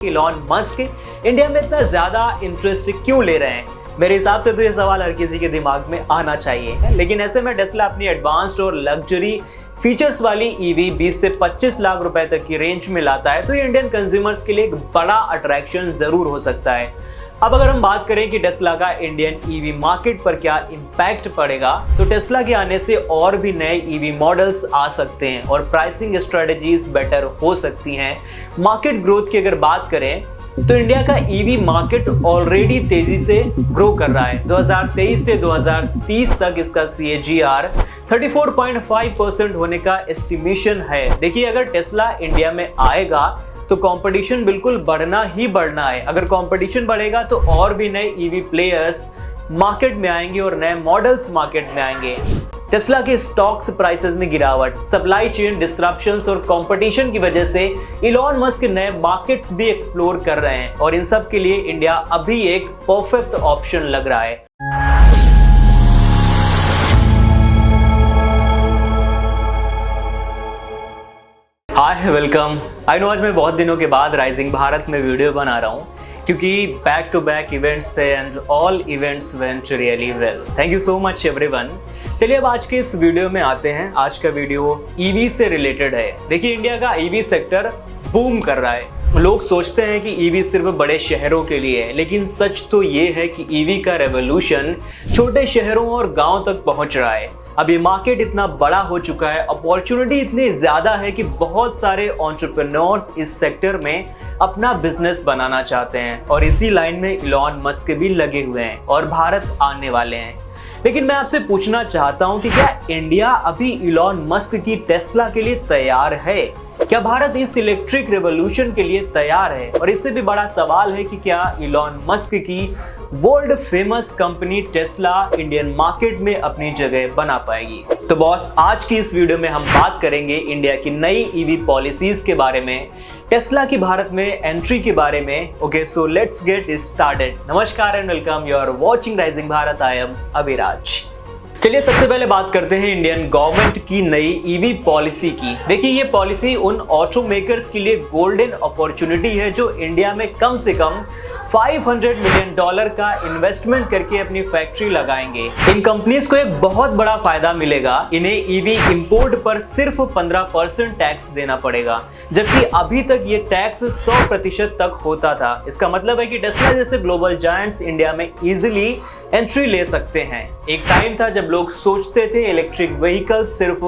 Elon Musk India में इतना ज्यादा इंटरेस्ट क्यों ले रहे हैं। मेरे हिसाब से तो ये सवाल हर किसी के दिमाग में आना चाहिए, लेकिन ऐसे में टेस्ला अपनी एडवांस्ड और लग्जरी फीचर्स वाली ईवी 20 से 25 लाख रुपए तक की रेंज में लाता है, तो ये इंडियन कंज्यूमर्स के लिए एक बड़ा अट्रैक्शन जरूर हो सकता है। अब अगर हम बात करें कि टेस्ला का इंडियन ईवी मार्केट पर क्या इंपैक्ट पड़ेगा, तो टेस्ला के आने से और भी नए ईवी मॉडल्स आ सकते हैं और प्राइसिंग स्ट्रेटजीज बेटर हो सकती हैं। मार्केट ग्रोथ की अगर बात करें तो इंडिया का ईवी मार्केट ऑलरेडी तेजी से ग्रो कर रहा है। 2023 से 2030 तक इसका CAGR 34.5% होने का एस्टिमेशन है। देखिए, अगर टेस्ला इंडिया में आएगा तो कंपटीशन बिल्कुल बढ़ना ही बढ़ना है। अगर कंपटीशन बढ़ेगा तो और भी नए ईवी प्लेयर्स मार्केट में आएंगे और नए मॉडल्स मार्केट में आएंगे। टेस्ला के स्टॉक्स प्राइसेस में गिरावट, सप्लाई चेन डिस्ट्रप्शंस और कंपटीशन की वजह से इलॉन मस्क नए मार्केट्स भी एक्सप्लोर कर रहे हैं और इन सब के लिए इंडिया अभी एक परफेक्ट ऑप्शन लग रहा है। हाय, वेलकम। आई नो आज मैं बहुत दिनों के बाद राइजिंग भारत में वीडियो बना रहा हूँ क्योंकि बैक टू बैक इवेंट्स थे and all events went really well. Thank you so much everyone. चलिए अब आज के इस वीडियो में आते हैं। आज का वीडियो ईवी से रिलेटेड है। देखिए, इंडिया का ईवी सेक्टर बूम कर रहा है। लोग सोचते हैं कि ईवी सिर्फ बड़े शहरों के लिए है, लेकिन सच तो ये है कि ईवी का रेवोल्यूशन छोटे शहरों और गांव तक पहुंच रहा है। अब ये मार्केट इतना बड़ा हो चुका है, अपॉर्चुनिटी इतनी ज्यादा है कि बहुत सारे एंटरप्रेन्योर्स इस सेक्टर में अपना बिजनेस बनाना चाहते हैं और इसी लाइन में इलॉन मस्क भी लगे हुए हैं और भारत आने वाले हैं। लेकिन मैं आपसे पूछना चाहता हूं कि क्या इंडिया अभी इलॉन मस्क की टेस्ला के लिए तैयार है? क्या भारत इस इलेक्ट्रिक रेवोल्यूशन के लिए तैयार है? और इससे भी बड़ा सवाल है कि क्या इलॉन मस्क की world famous company Tesla Indian market में अपनी जगह बना पाएगी? तो बॉस, आज की इस वीडियो में हम बात करेंगे इंडिया की नई ईवी पॉलिसीज के बारे में, टेस्ला की भारत में एंट्री के बारे में। Okay, so let's get started. नमस्कार and welcome, you are watching rising Bharat. I am Aviraj. चलिए सबसे पहले बात करते हैं इंडियन गवर्नमेंट की नई ईवी पॉलिसी की। देखिए, ये पॉलिसी उन ऑटो मेकर्स के लिए गोल्डन अपॉर्चुनिटी है जो इंडिया में कम से कम $500 मिलियन का इन्वेस्टमेंट करके अपनी फैक्ट्री लगाएंगे। इन कंपनीज को एक बहुत बड़ा फायदा मिलेगा। इन्हें ईवी इंपोर्ट पर सिर्फ 15% टैक्स देना पड़ेगा, जबकि अभी तक ये टैक्स 100% तक होता था। इसका मतलब है कि टेस्ला जैसे ग्लोबल जायंट्स इंडिया में इजिली एंट्री ले सकते हैं। एक टाइम था जब लोग सोचते थे इलेक्ट्रिक व्हीकल्स सिर्फ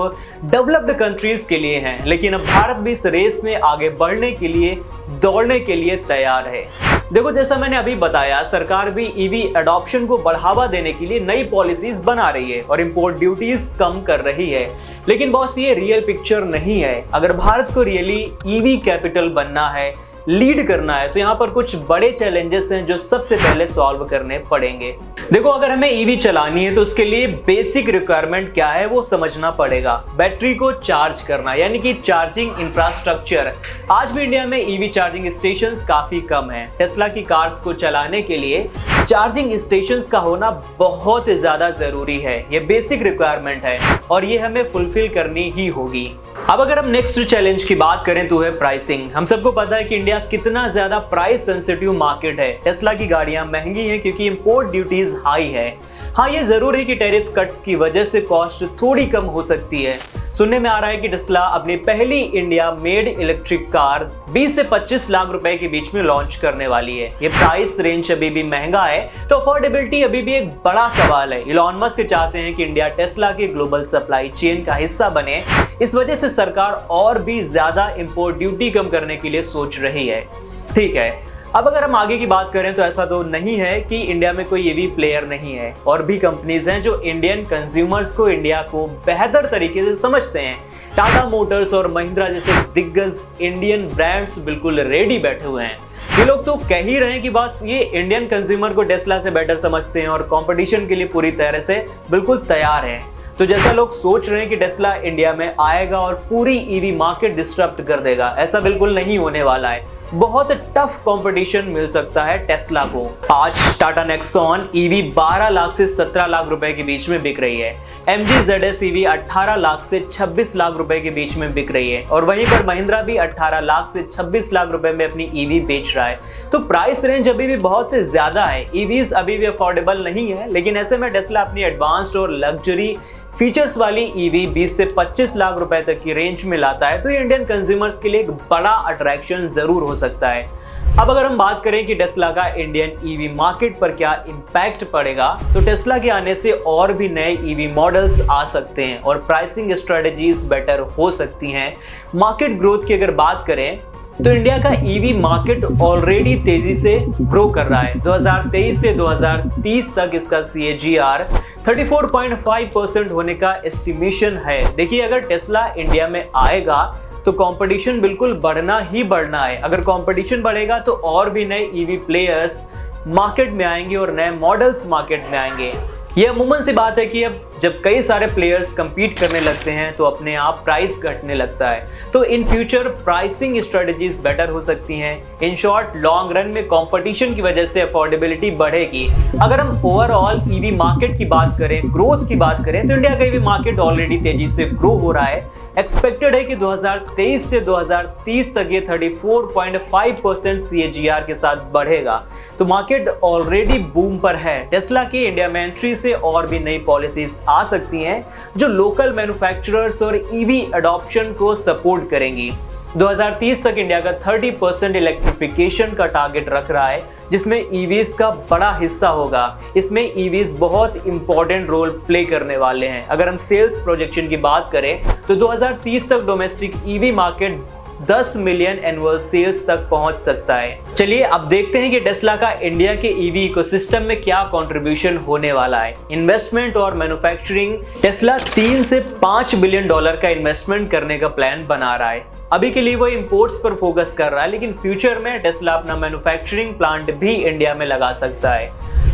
डेवलप्ड कंट्रीज के लिए हैं, लेकिन अब भारत भी इस रेस में आगे बढ़ने के लिए, दौड़ने के लिए तैयार है। देखो, जैसा मैंने अभी बताया, सरकार भी ईवी एडॉप्शन को बढ़ावा देने के लिए नई पॉलिसीज बना रही है और इंपोर्ट ड्यूटीज कम कर रही है। लेकिन बॉस, ये रियल पिक्चर नहीं है। अगर भारत को रियली ईवी कैपिटल बनना है, लीड करना है, तो यहाँ पर कुछ बड़े चैलेंजेस हैं जो सबसे पहले सॉल्व करने पड़ेंगे। देखो, अगर हमें ईवी चलानी है तो उसके लिए बेसिक रिक्वायरमेंट क्या है वो समझना पड़ेगा। बैटरी को चार्ज करना, यानी कि चार्जिंग इंफ्रास्ट्रक्चर। आज भी इंडिया में ईवी चार्जिंग स्टेशंस काफी कम है। टेस्ला की कार्स को चलाने के लिए चार्जिंग स्टेशंस का होना बहुत ज्यादा जरूरी है। ये बेसिक रिक्वायरमेंट है और ये हमें फुलफिल करनी ही होगी। अब अगर हम नेक्स्ट चैलेंज की बात करें तो है प्राइसिंग। हम सबको पता है कि इंडिया कितना ज्यादा प्राइस सेंसिटिव मार्केट है। टेस्ला की गाड़ियां महंगी हैं क्योंकि इंपोर्ट ड्यूटीज हाई है। हाँ, ये जरूर है कि टैरिफ कट्स की वजह से कॉस्ट थोड़ी कम हो सकती है। सुनने में आ रहा है कि टेस्ला अपनी पहली इंडिया मेड इलेक्ट्रिक कार 20 से 25 लाख रुपए के बीच में लॉन्च करने वाली है। ये प्राइस रेंज अभी भी महंगा है, तो अफोर्डेबिलिटी अभी भी एक बड़ा सवाल है। इलॉन मस्क चाहते हैं कि इंडिया टेस्ला के ग्लोबल सप्लाई चेन का हिस्सा बने। इस वजह से सरकार और भी ज्यादा इंपोर्ट ड्यूटी कम करने के लिए सोच रही है। ठीक है, अब अगर हम आगे की बात करें तो ऐसा तो नहीं है कि इंडिया में कोई ईवी प्लेयर नहीं है। और भी कंपनीज हैं जो इंडियन कंज्यूमर्स को, इंडिया को बेहतर तरीके से समझते हैं। टाटा मोटर्स और महिंद्रा जैसे दिग्गज इंडियन ब्रांड्स बिल्कुल रेडी बैठे हुए हैं। ये लोग तो कह ही रहे हैं कि बस ये इंडियन कंज्यूमर को टेस्ला से बेटर समझते हैं और कंपटीशन के लिए पूरी तरह से बिल्कुल तैयार हैं। तो जैसा लोग सोच रहे हैं कि टेस्ला इंडिया में आएगा और पूरी ईवी मार्केट डिस्टर्ब कर देगा, ऐसा बिल्कुल नहीं होने वाला है। बहुत टफ कंपटीशन मिल सकता है टेस्ला को। आज टाटा नेक्सॉन ईवी 12 लाख से 17 लाख रुपए के बीच में बिक रही है। MG ZS ईवी 18 लाख से 26 लाख रुपए के बीच में बिक रही है और वहीं पर महिंद्रा भी 18 लाख से 26 लाख रुपए में अपनी ईवी बेच रहा है। तो प्राइस रेंज अभी भी बहुत ज्यादा है, ईवीज अभी भी अफोर्डेबल नहीं है। लेकिन ऐसे में टेस्ला अपनी एडवांस्ड और लग्जरी फीचर्स वाली ईवी 20 से 25 लाख रुपए तक की रेंज में लाता है, तो ये इंडियन कंज्यूमर्स के लिए एक बड़ा अट्रैक्शन जरूर हो सकता है। अब अगर हम बात करें कि टेस्ला का इंडियन ईवी मार्केट पर क्या इम्पैक्ट पड़ेगा, तो टेस्ला के आने से और भी नए ईवी मॉडल्स आ सकते हैं और प्राइसिंग स्ट्रेटजीज बेटर हो सकती हैं। मार्केट ग्रोथ की अगर बात करें तो इंडिया का ईवी मार्केट ऑलरेडी तेजी से ग्रो कर रहा है। 2023 से 2030 तक इसका CAGR 34.5% होने का एस्टिमेशन है। देखिए, अगर टेस्ला इंडिया में आएगा तो कंपटीशन बिल्कुल बढ़ना ही बढ़ना है। अगर कंपटीशन बढ़ेगा तो और भी नए ईवी प्लेयर्स मार्केट में आएंगे और नए मॉडल्स मार्केट में आएंगे। ये अमूमन सी बात है कि अब जब कई सारे प्लेयर्स compete करने लगते हैं तो अपने आप प्राइस घटने लगता है। तो in future pricing strategies better हो सकती हैं। इन शॉर्ट लॉन्ग रन में कंपटीशन की वजह से अफोर्डेबिलिटी बढ़ेगी। अगर हम ओवरऑल ईवी मार्केट की बात करें, ग्रोथ की बात करें, तो इंडिया का ईवी मार्केट ऑलरेडी तेजी से ग्रो हो रहा है। एक्सपेक्टेड है कि 2023 से 2030 तक ये 34.5% CAGR के साथ बढ़ेगा। तो मार्केट ऑलरेडी बूम पर है। टेस्ला की इंडिया में एंट्री से और भी नई पॉलिसीज आ सकती हैं जो लोकल मैन्युफैक्चरर्स और ईवी अडॉप्शन को सपोर्ट करेंगी। 2030 तक इंडिया का 30% इलेक्ट्रिफिकेशन का टारगेट रख रहा है, जिसमें ईवीज का बड़ा हिस्सा होगा। इसमें ईवीज बहुत इंपॉर्टेंट रोल प्ले करने वाले हैं। अगर हम सेल्स प्रोजेक्शन की बात करें तो 2030 तक domestic EV market 10 million annual sales तक पहुंच सकता है। चलिए अब देखते हैं कि टेस्ला का इंडिया के ईवी इकोसिस्टम में क्या कंट्रीब्यूशन होने वाला है। इन्वेस्टमेंट और मैन्युफैक्चरिंग, टेस्ला 3 से 5 बिलियन डॉलर का इन्वेस्टमेंट करने का प्लान बना रहा है। अभी के लिए वो इंपोर्ट्स पर फोकस कर रहा है, लेकिन फ्यूचर में टेस्ला अपना मैन्युफैक्चरिंग प्लांट भी इंडिया में लगा सकता है।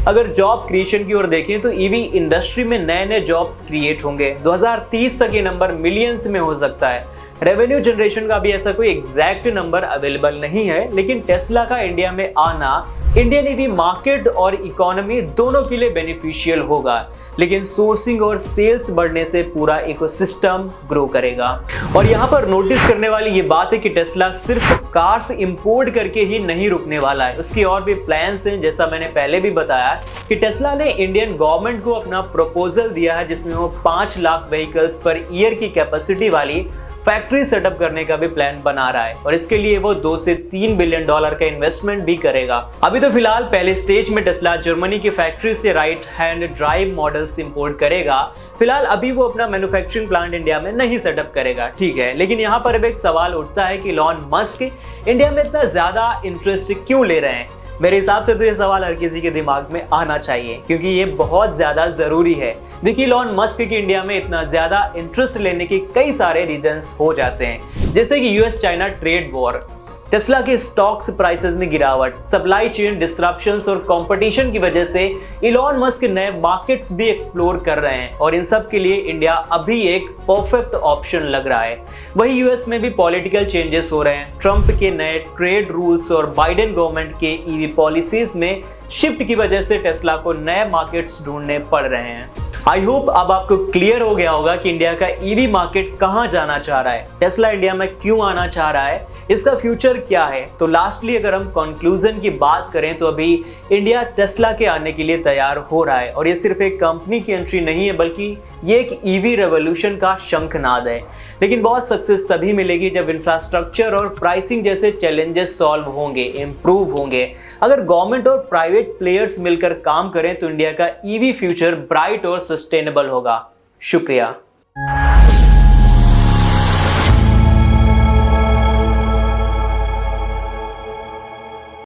अगर जॉब क्रिएशन की ओर देखें तो ईवी इंडस्ट्री में नए नए जॉब्स क्रिएट होंगे। 2030 तक ये नंबर मिलियंस में हो सकता है। रेवेन्यू जनरेशन का भी ऐसा कोई एग्जैक्ट नंबर अवेलेबल नहीं है, लेकिन टेस्ला का इंडिया में आना इंडियन ईवी मार्केट और इकोनॉमी दोनों के लिए बेनिफिशियल होगा। लेकिन सोर्सिंग और सेल्स बढ़ने से पूरा इकोसिस्टम ग्रो करेगा। और यहाँ पर नोटिस करने वाली ये बात है कि टेस्ला सिर्फ कार्स इंपोर्ट करके ही नहीं रुकने वाला है, उसकी और भी प्लान्स हैं। जैसा मैंने पहले भी बताया कि टेस्ला ने इंडियन गवर्नमेंट को अपना प्रपोजल दिया है, जिसमें वो 5 लाख व्हीकल्स पर ईयर की कैपेसिटी वाली फैक्ट्री सेटअप करने का भी प्लान बना रहा है और इसके लिए वो 2 से 3 बिलियन डॉलर का इन्वेस्टमेंट भी करेगा। अभी तो फिलहाल पहले स्टेज में टेस्ला जर्मनी की फैक्ट्री से right hand drive models import करेगा। फिलहाल अभी वो अपना मैन्युफैक्चरिंग प्लांट इंडिया में नहीं सेटअप करेगा, ठीक है। लेकिन यहाँ पर अब एक सवाल उठता है कि इलॉन मस्क इंडिया में इतना ज्यादा इंटरेस्ट क्यों ले रहे हैं। मेरे हिसाब से तो ये सवाल हर किसी के दिमाग में आना चाहिए, क्योंकि ये बहुत ज्यादा जरूरी है। देखिए, इलॉन मस्क की इंडिया में इतना ज्यादा इंटरेस्ट लेने के कई सारे रीजंस हो जाते हैं, जैसे कि US China trade war, Tesla के स्टॉक्स प्राइसेस में गिरावट, सप्लाई चेन डिस्ट्रप्शंस और कंपटीशन की वजह से इलॉन मस्क नए मार्केट्स भी एक्सप्लोर कर रहे हैं और इन सब के लिए इंडिया अभी एक परफेक्ट ऑप्शन लग रहा है। वही US में भी पॉलिटिकल चेंजेस हो रहे हैं। ट्रंप के नए ट्रेड रूल्स और बाइडेन गवर्नमेंट के ईवी पॉलिसीज में शिफ्ट की वजह से टेस्ला को नए मार्केट्स ढूंढने पड़ रहे हैं। आई होप अब आपको क्लियर हो गया होगा कि इंडिया का ईवी मार्केट कहां जाना चाह रहा है, टेस्ला इंडिया में क्यों आना चाह रहा है, इसका फ्यूचर क्या है। तो लास्टली अगर हम कंक्लूजन की बात करें तो अभी इंडिया टेस्ला के आने के लिए तैयार हो रहा है और ये सिर्फ एक कंपनी की एंट्री नहीं है, बल्कि ये एक ईवी रेवोल्यूशन का शंखनाद है। लेकिन बहुत सक्सेस तभी मिलेगी जब इंफ्रास्ट्रक्चर और प्राइसिंग जैसे चैलेंजेस सॉल्व होंगे, इंप्रूव होंगे। अगर गवर्नमेंट और प्राइवेट प्लेयर्स मिलकर काम करें तो इंडिया का ईवी फ्यूचर ब्राइट और सस्टेनेबल होगा। शुक्रिया।